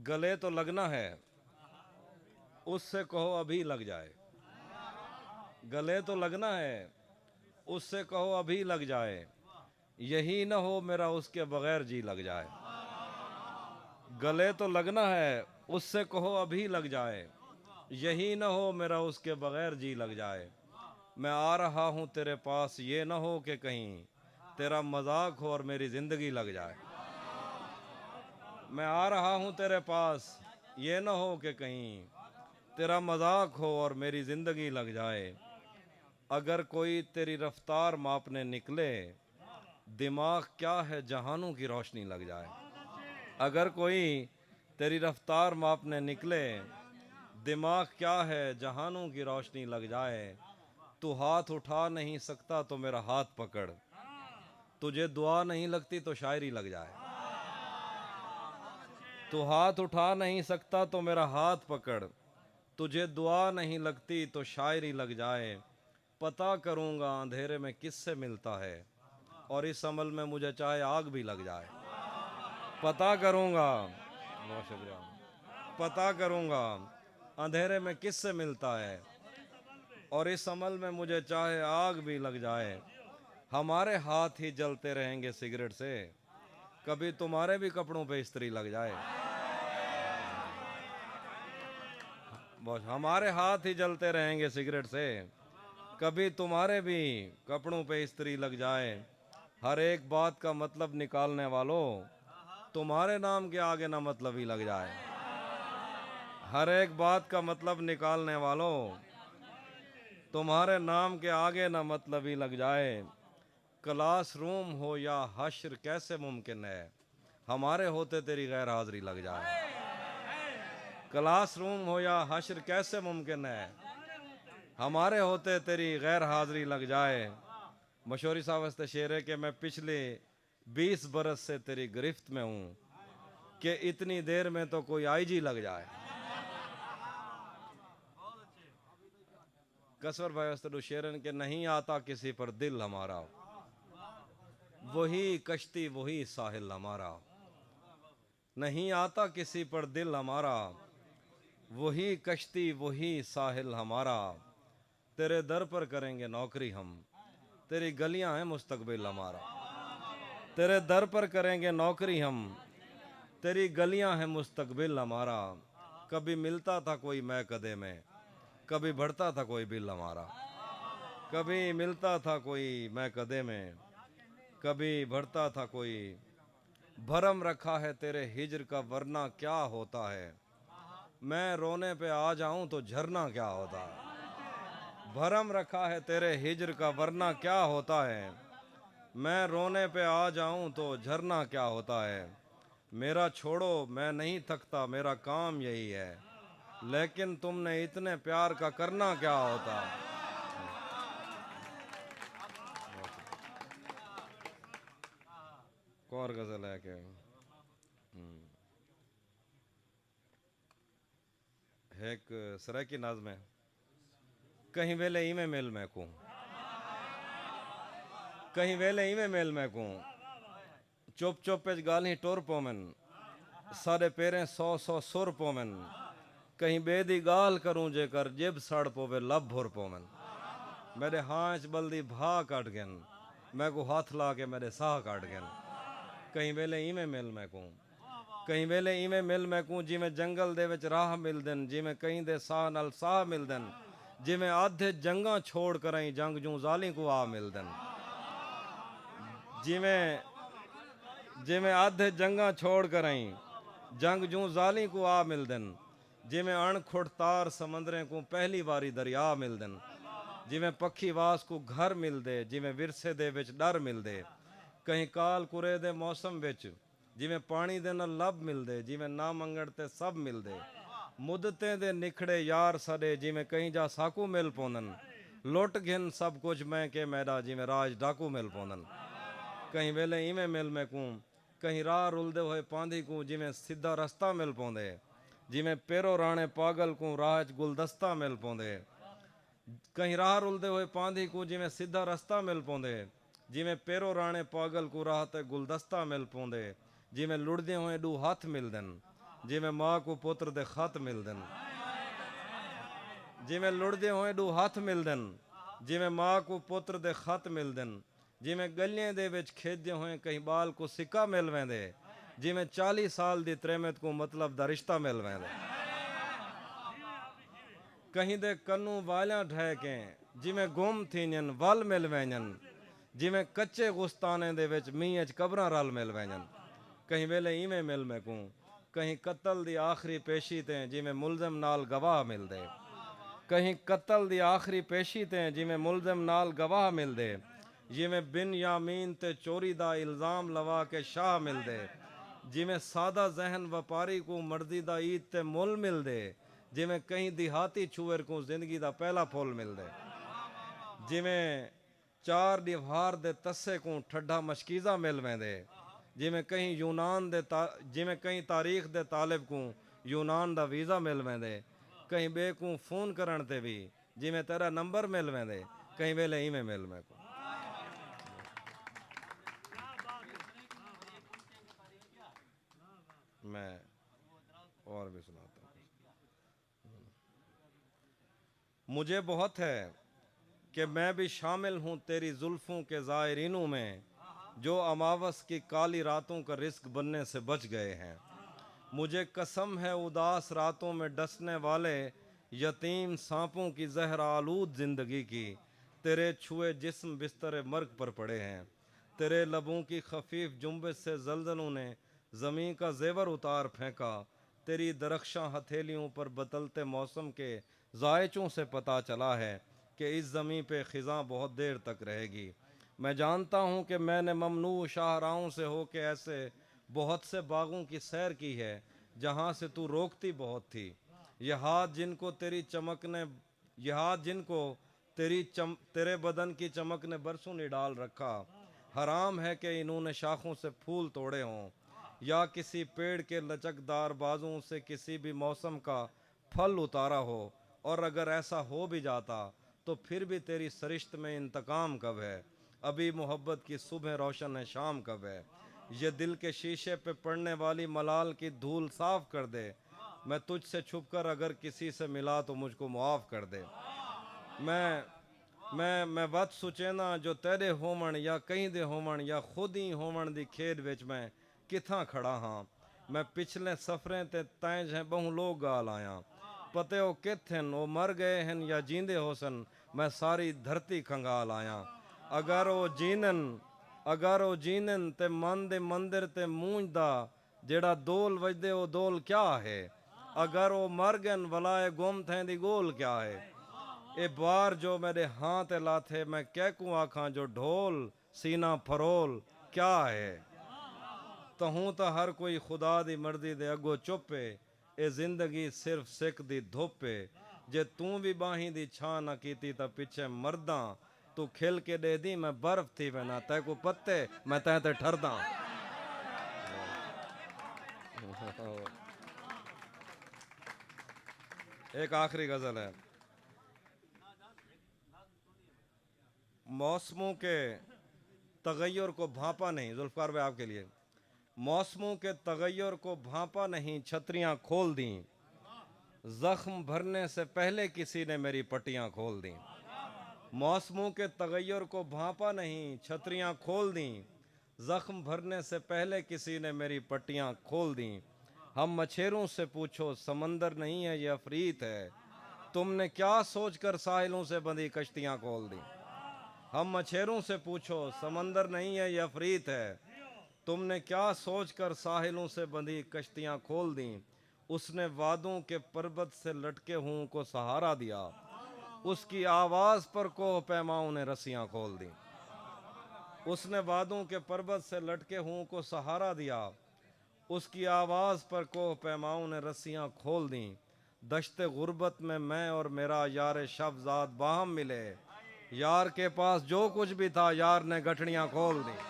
गले तो लगना है, उससे कहो अभी लग जाए। गले तो लगना है, उससे कहो अभी लग जाए। यही न हो मेरा उसके बगैर जी लग जाए। गले तो लगना है, उससे कहो अभी लग जाए। यही न हो मेरा उसके बगैर जी लग जाए। मैं आ रहा हूँ तेरे पास, ये न हो कि कहीं तेरा मजाक हो और मेरी जिंदगी लग जाए। मैं आ रहा हूँ तेरे पास, ये न हो कि कहीं तेरा मजाक हो और मेरी जिंदगी लग जाए। अगर कोई तेरी रफ्तार मापने निकले, दिमाग क्या है जहानों की रोशनी लग जाए। अगर कोई तेरी रफ्तार मापने निकले, दिमाग क्या है जहानों की रोशनी लग जाए। तू हाथ उठा नहीं सकता तो मेरा हाथ पकड़, तुझे दुआ नहीं लगती तो शायरी लग जाए। तू हाथ उठा नहीं सकता तो मेरा हाथ पकड़, तुझे दुआ नहीं लगती तो शायरी लग जाए। पता करूंगा अंधेरे में किससे मिलता है, और इस अमल में मुझे चाहे आग भी लग जाए। पता करूंगा, बहुत शुक्रिया। पता करूंगा अंधेरे में किससे मिलता है, और इस अमल में मुझे चाहे आग भी लग जाए। हमारे हाथ ही जलते रहेंगे सिगरेट से, कभी तुम्हारे भी कपड़ों पे इस्त्री लग जाए। बस हमारे हाथ ही जलते रहेंगे सिगरेट से, कभी तुम्हारे भी कपड़ों पे इस्त्री लग जाए। हर एक बात का मतलब निकालने वालों, तुम्हारे नाम के आगे ना मतलब ही लग जाए। हर एक बात का मतलब निकालने वालों, तुम्हारे नाम के आगे ना मतलब ही लग जाए। क्लासरूम हो या हश्र कैसे मुमकिन है, हमारे होते तेरी गैर हाजिरी लग जाए। क्लासरूम हो या हश्र कैसे मुमकिन है, हमारे होते तेरी गैर हाजिरी लग जाए। मशहूरी साहब वास्ते शेर है कि मैं पिछले 20 बरस से तेरी गिरफ्त में हूँ, कि इतनी देर में तो कोई आईजी लग जाए। कसवर भाई वास्ते शेरन के नहीं आता किसी पर दिल हमारा, वही कश्ती वही साहिल हमारा। नहीं आता किसी पर दिल हमारा, वही कश्ती वही साहिल हमारा। तेरे दर पर करेंगे नौकरी हम, तेरी गलियां हैं मुस्तकबिल हमारा। तेरे दर पर करेंगे नौकरी हम, तेरी गलियां हैं मुस्तकबिल हमारा। कभी मिलता था कोई मैं कदे में, कभी बढ़ता था कोई बिल हमारा। कभी मिलता था कोई मैं कदे में, कभी बढ़ता था कोई। भरम रखा है तेरे हिजर का वरना क्या होता है, मैं रोने पे आ जाऊं तो झरना क्या होता है। भरम रखा है तेरे हिजर का वरना क्या होता है, मैं रोने पे आ जाऊं तो झरना क्या होता है। मेरा छोड़ो मैं नहीं थकता मेरा काम यही है, लेकिन तुमने इतने प्यार का करना क्या होता है। और गजल है कि है एक सराय की नाज़ में, कहीं वेले ई में मेल मैं को, कहीं वेले ई में मेल मैं को, चुप चुप पे गाली टोर पोमन, सारे पेरें 100 100 सुर पोमन। कहीं बेदी गाल करूं जेकर जिब सड़ पोवे लब भुर पोमन। मेरे हाथ बल्दी भा काट गन, मैं को हाथ ला के मेरे साह काट गन। कहीं वेले इवें मिल मैं को, कहीं वेले इवें मिल मैं को, जिमें जंगल दे विच राह मिल दिन, जिमें कहीं दे साह नाल साह मिल दिन, जिमें आधे जंगा छोड़ कर जंग जू जाली को आ मिल दिन। जिमें जिमें आधे जंगा छोड़ कर जंग जू जाली को आ मिल दिन, जिमें अणखुट तार समंदरें को पहली बारी दरिया मिल दिन। जिमें पक्षी वास को घर मिल दे, जिमें विरसे दे विच डर मिल दे। कहीं काल कुरे दे मौसम विच, जिमें पानी दे न लब मिल दे, जिमें ना मंगण ते सब मिल दे। मुदतें दे निखड़े यार सड़े, जिमें कहीं जा साकू मिल पोंदन। लुट घिन सब कुछ मैं के मैदा, जिमें राज डाकू मिल पोंदन। कहीं वेले इवें मिल मैं कूं, कहीं राह रुलदे हुए पांधी को, जिमें सीधा रास्ता मिल पोंदे, जिमें पेरो राणे पागल को राह च गुलदस्ता मिल पोंदे। कहीं राह रुलदे हुए पांधी को, जिमें सीधा रास्ता मिल पोंदे, जिमें पेरो राणे पागल को राह ते गुलदस्ता मिल पोंदे। जिमें लुड़दे हुए दू हाथ मिल दिन, जिमें माँ को पुत्र दे खत मिलदे जिमें लुड़दे होए दू हथ मिलदे जिमें माँ को पुत्र दे खत मिलदे जिमें गलियां दे विच खेदे होए कहीं बाल को सिक्का मिल वेंदे जिमें 40 साल दी त्रेमत को मतलब दा रिश्ता मिल वेंदे कहीं दे कन्नू वालियां ढह के जिमें गुम थीन वल मिल वैन जिमें कच्चे गुस्ताने दे विच मींह च कबरां रल मिल वैन कहीं वेले इवें मिल मैं को कहीं कत्ल दी आखिरी पेशी ते जिमें मुलजम नाल गवाह मिलदे कहीं कत्ल दी आखिरी पेशी ते जिमें मुलजम नाल गवाह मिलदे जिमें बिन यामीन ते चोरी दा इल्जाम लवा के शाह मिलदे जिमें सादा जहन व्यापारी को मर्जी दा ईद ते मुल मिलदे जिमें कहीं दिहाती छुअर को जिंदगी दा पहला फुल मिलदे जिमें चार दीवार दे तस्से को ठड्डा मशकीज़ा मिल वेंदे जिमें कहीं यूनान दे जिमें कहीं तारीख दे तालिब को यूनान दा वीज़ा मिल वेंदे कहीं बे को फोन करन ते भी जिमें तेरा नंबर मिल वेंदे कहीं वेले इवें मिल मैं को मैं और भी सुनाता हूँ। मुझे बहुत है कि मैं भी शामिल हूँ तेरी जुल्फों के ज़ायरीनों में जो अमावस की काली रातों का रिस्क बनने से बच गए हैं मुझे कसम है उदास रातों में डसने वाले यतीम सांपों की जहर आलूद जिंदगी की तेरे छुए जिस्म बिस्तर मर्ग पर पड़े हैं तेरे लबों की खफीफ जुम्बिश से जल्जलों ने ज़मीं का जेवर उतार फेंका तेरी दरख्शां हथेलियों पर बदलते मौसम के जायचों से पता चला है कि इस ज़मीं पे ख़िज़ां बहुत देर तक रहेगी मैं जानता हूँ कि मैंने ममनू शाहराहों से हो के ऐसे बहुत से बागों की सैर की है जहाँ से तू रोकती बहुत थी यह हाथ जिनको तेरी चमक ने यह हाथ जिनको तेरे बदन की चमक ने बरसों ने डाल रखा हराम है कि इन्होंने शाखों से फूल तोड़े हों या किसी पेड़ के लचकदार बाजों से किसी भी मौसम का फल उतारा हो और अगर ऐसा हो भी जाता तो फिर भी तेरी सरिश्त में इंतकाम कब है अभी मोहब्बत की सुबह रोशन है शाम कब है ये दिल के शीशे पे पड़ने वाली मलाल की धूल साफ कर दे मैं तुझसे छुपकर अगर किसी से मिला तो मुझको मुआफ़ कर दे मैं वत सुचेना जो तेरे होमन या कहीं दे होमन या खुद ही होमन दी खेद विच मैं किथा खड़ा हाँ मैं पिछले सफरें ते तैं हैं बहु लोग गाल आया पते ओ किथन ओ मर गए हैं या जींदे होसन मैं सारी धरती खंगाल आया अगर ओ जीनन ते मन दे मंदिर ते मूंज दा जेड़ा दोल वजदे ओ दोल क्या है अगर ओ मर गन वलाए गुम थे दी गोल क्या है ए बार जो मेरे हाथ लाथे मैं कह को आखा जो ढोल सीना फरोल क्या है तो हूँ तो हर कोई खुदा दी मर्जी दे अगो चुपे ए जिंदगी सिर्फ सिख दी धोपे जे तू भी बाही दी छा ना कीती तो पिछे मरदा तू खिल के दे दी मैं बर्फ थी वना तै को पत्ते मैं तै ते ठरदा एक आखिरी गजल है मौसमों के तगैर को भापा नहीं जुल्फकार भाई आपके लिए मौसमों के तगैर को भापा नहीं छतरियां खोल दी जख्म भरने से पहले किसी ने मेरी पट्टियां खोल दी मौसमों के तगैर को भापा नहीं छतरियां खोल दी जख्म भरने से पहले किसी ने मेरी पट्टियां खोल दी हम मछेरों से पूछो समंदर नहीं है ये अफरीत है तुमने क्या सोचकर साहिलों से बंधी कश्तियां खोल दी हम मछेरों से पूछो समंदर नहीं है ये अफरीत है तुमने क्या सोचकर साहिलों से बंधी कश्तियां खोल दी उसने वादों के पर्वत से लटके हुओं को सहारा दिया उसकी आवाज पर कोह पैमाओं ने रस्सियां खोल दी उसने वादों के पर्वत से लटके हुओं को सहारा दिया उसकी आवाज पर कोह पैमाओं ने रस्सियां खोल दी दश्ते गुर्बत में मैं और मेरा यार शब्जाद बाहम मिले यार के पास जो कुछ भी था यार ने गठड़ियां खोल दी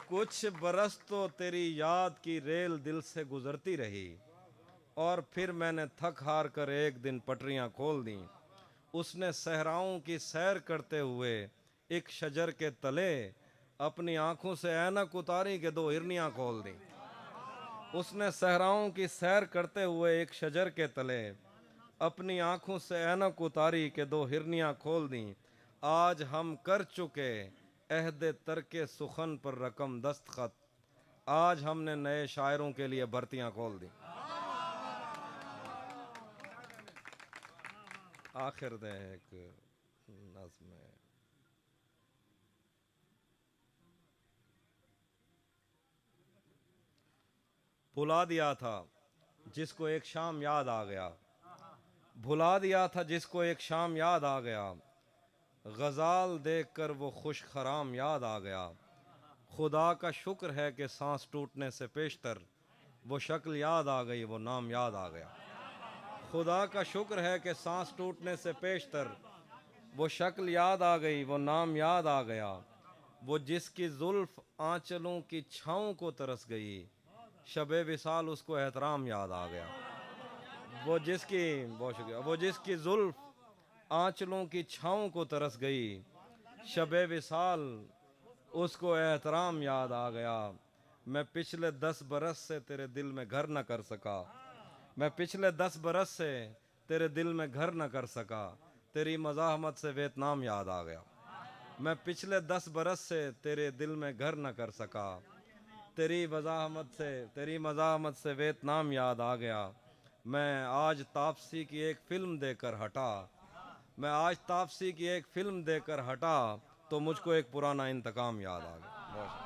कुछ बरस तो तेरी याद की रेल दिल से गुजरती रही और फिर मैंने थक हार कर एक दिन पटरियां खोल दी उसने सहराओं की सैर करते हुए एक शजर के तले अपनी आंखों से ऐनक उतारी के दो हिरनियां खोल दी। उसने सहराओं की सैर करते हुए एक शजर के तले अपनी आंखों से ऐनक उतारी के दो हिरनियां खोल दी। आज हम कर चुके अहद तरके सुखन पर रकम दस्तखत, आज हमने नए शायरों के लिए भर्तियां खोल दी। आखिर दे एक नज़्म है। भुला दिया था जिसको एक शाम याद आ गया, भुला दिया था जिसको एक शाम याद आ गया, गज़ाल देखकर वो खुश खराम याद आ गया। खुदा का शुक्र है कि सांस टूटने से पेशतर वो शक्ल याद आ गई, वो नाम याद आ गया। खुदा का शुक्र है कि सांस टूटने से पेशतर वो शक्ल याद आ गई, वो नाम याद आ गया। वो जिसकी जुल्फ आंचलों की छाँव को तरस गई, शबे विसाल उसको एहतराम याद आ गया। वो जिसकी बहुत शुक्रिया, वो जिसकी जुल्फ आंचलों की छाँव को तरस गई, शबे विसाल उसको एहतराम याद आ गया। मैं पिछले 10 बरस से तेरे दिल में घर न कर सका, मैं पिछले 10 बरस से तेरे दिल में घर न कर सका, तेरी मज़ाहमत से वियतनाम याद आ गया। मैं पिछले 10 बरस से तेरे दिल में घर न कर सका, तेरी मज़ाहमत से वियतनाम याद आ गया। मैं आज तापसी की एक फ़िल्म देखकर हटा, मैं आज तापसी की एक फ़िल्म देखकर हटा तो मुझको एक पुराना इंतकाम याद आ गया।